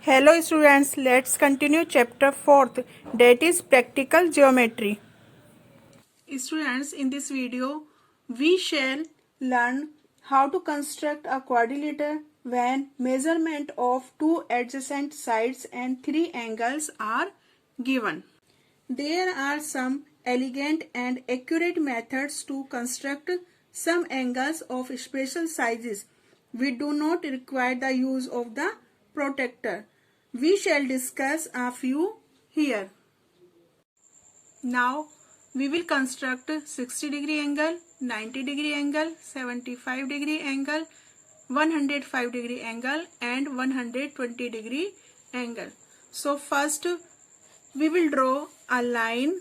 Hello students, let's continue chapter 4th, that is practical geometry. Students, in this video we shall learn how to construct a quadrilateral when measurement of two adjacent sides and three angles are given. There are some elegant and accurate methods to construct some angles of special sizes. We do not require the use of the protractor. We shall discuss a few here. Now we will construct 60-degree angle, 90-degree angle, 75-degree angle, 105-degree angle and 120-degree angle. So first we will draw a line.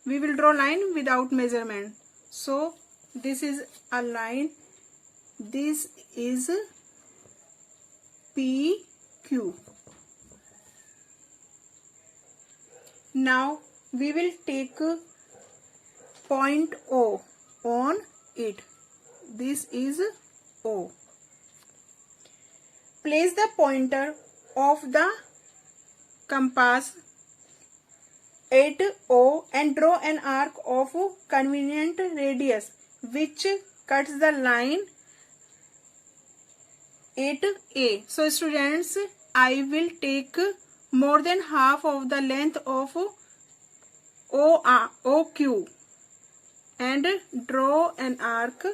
We will draw line without measurement. So this is a line. This is PQ. Now we will take point O on it. This is O. Place the pointer of the compass at O and draw an arc of convenient radius which cuts the line at A. So students, I will take more than half of the length of OQ and draw an arc.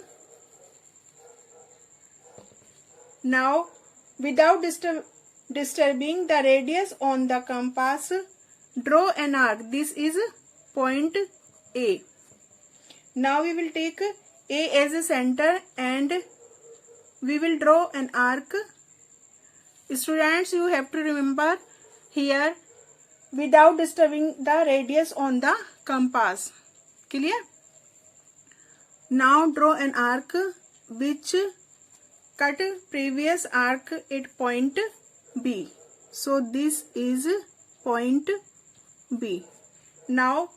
Now without disturbing the radius on the compass, draw an arc. This is point A. Now we will take A as a center and we will draw an arc. Students, you have to remember here without disturbing the radius on the compass. Clear? Now draw an arc which cut previous arc at point B. So this is point B. Now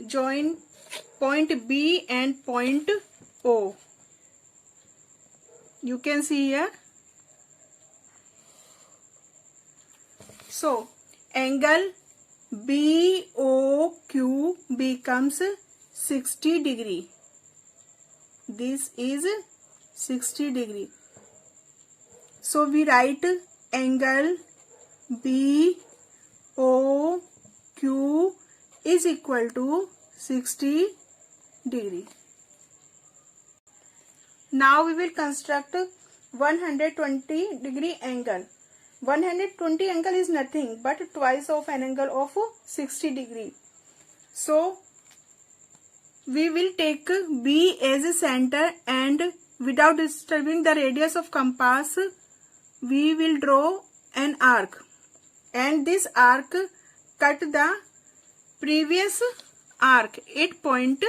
join point B and point O. You can see here. So angle BOQ becomes 60 degree. This is 60 degree. So we write angle BOQ is equal to 60 degree. Now we will construct 120 degree angle. 120 angle is nothing but twice of an angle of 60 degree. So we will take B as a center and without disturbing the radius of compass, we will draw an arc. And this arc cut the previous arc at point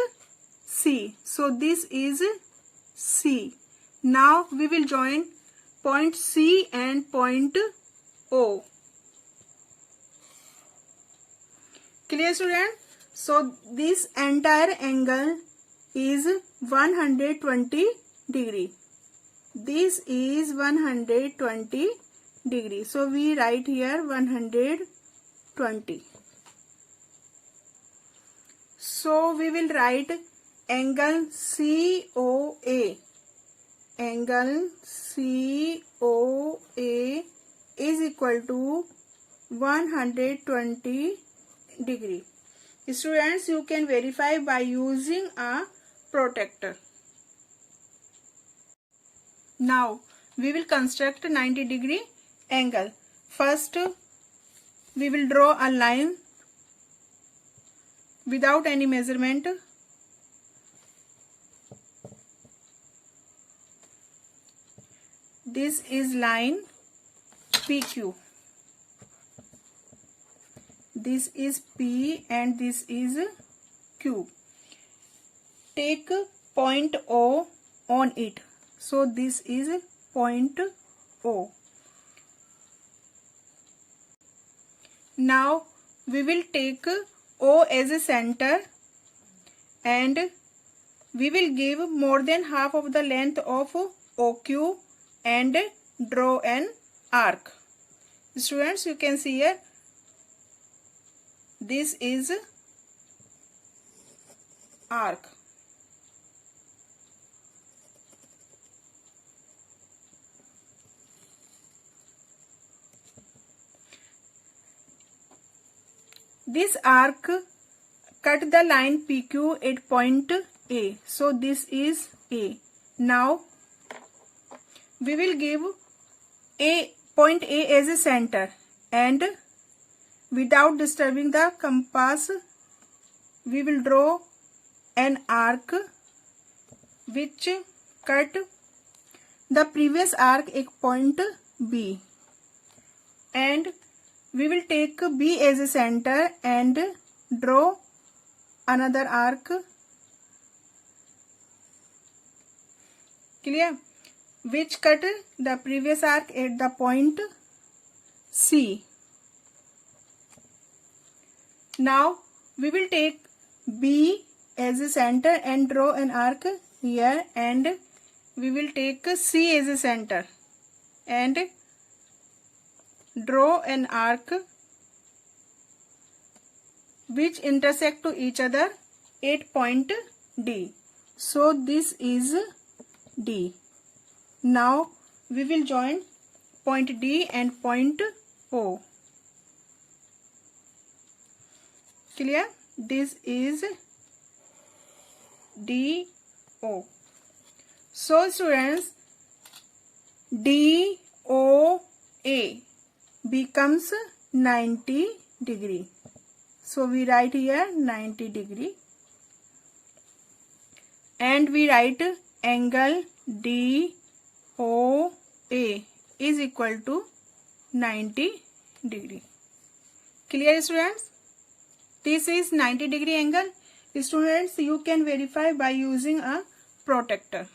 C. So this is C. Now we will join point C and point O. Clear, student? So this entire angle is 120 degree. This is 120 degree. So we write here 120. So we will write angle COA. Angle COA is equal to 120 degree. Students, you can verify by using a protractor. Now we will construct 90 degree angle. First we will draw a line without any measurement. This is line PQ. This is P and this is Q. Take point O on it. So this is point O. Now we will take O as a center and we will give more than half of the length of OQ and draw an arc. Students, you can see here, this is arc. This arc cut the line PQ at point A. So this is A. Now we will give point A as a center, and without disturbing the compass we will draw an arc which cut the previous arc at point B, and we will take B as a center and draw another arc. Clear? Which cut the previous arc at the point C. Now we will take B as a center and draw an arc here, and we will take C as a center and draw an arc which intersect to each other at point D. So this is D. Now we will join point D and point O. Clear? This is D, O. So students, D, O, A becomes 90 degree. So we write here 90 degree, and we write angle D, O, A is equal to 90 degree. Clear students? This is 90 degree angle. Students, you can verify by using a protractor.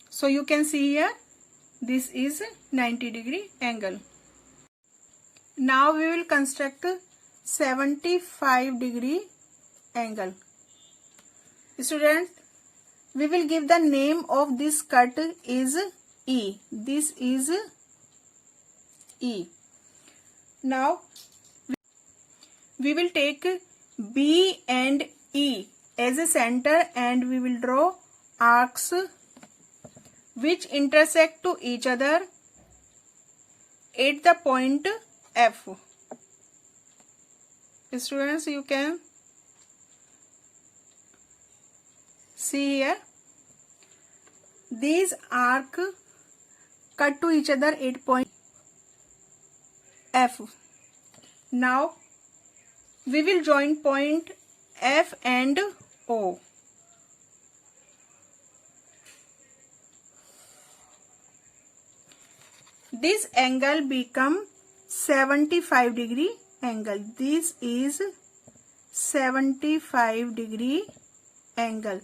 So you can see here, this is 90 degree angle. Now we will construct 75 degree angle. Students, we will give the name of this cut is E. This is E. Now we will take B and E as a center, and we will draw arcs which intersect to each other at the point F. Students, you can see here, these arcs cut to each other at point F. Now we will join point F and O. This angle become 75 degree angle. This is 75 degree angle.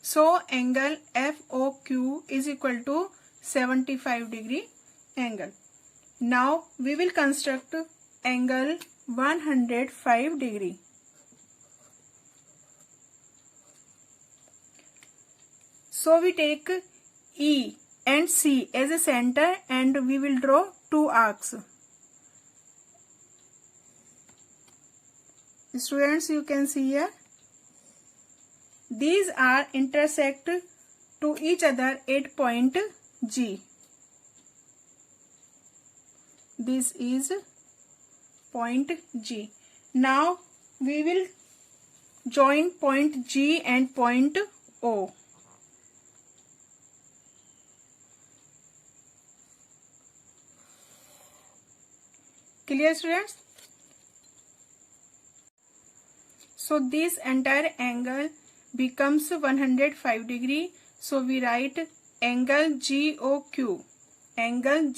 So angle FOQ is equal to 75 degree angle. Now we will construct angle 105 degree. So we take E and C as a center, and we will draw two arcs. Students, you can see here, these are intersect to each other at point G. This is point G. Now we will join point G and point O. Clear students? So this entire angle becomes 105 degree. So we write angle GOQ. Angle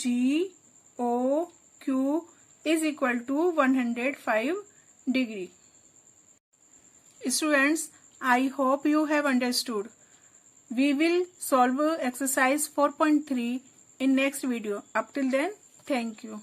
GOQ is equal to 105 degree. Students, I hope you have understood. We will solve exercise 4.3 in next video. Up till then, thank you.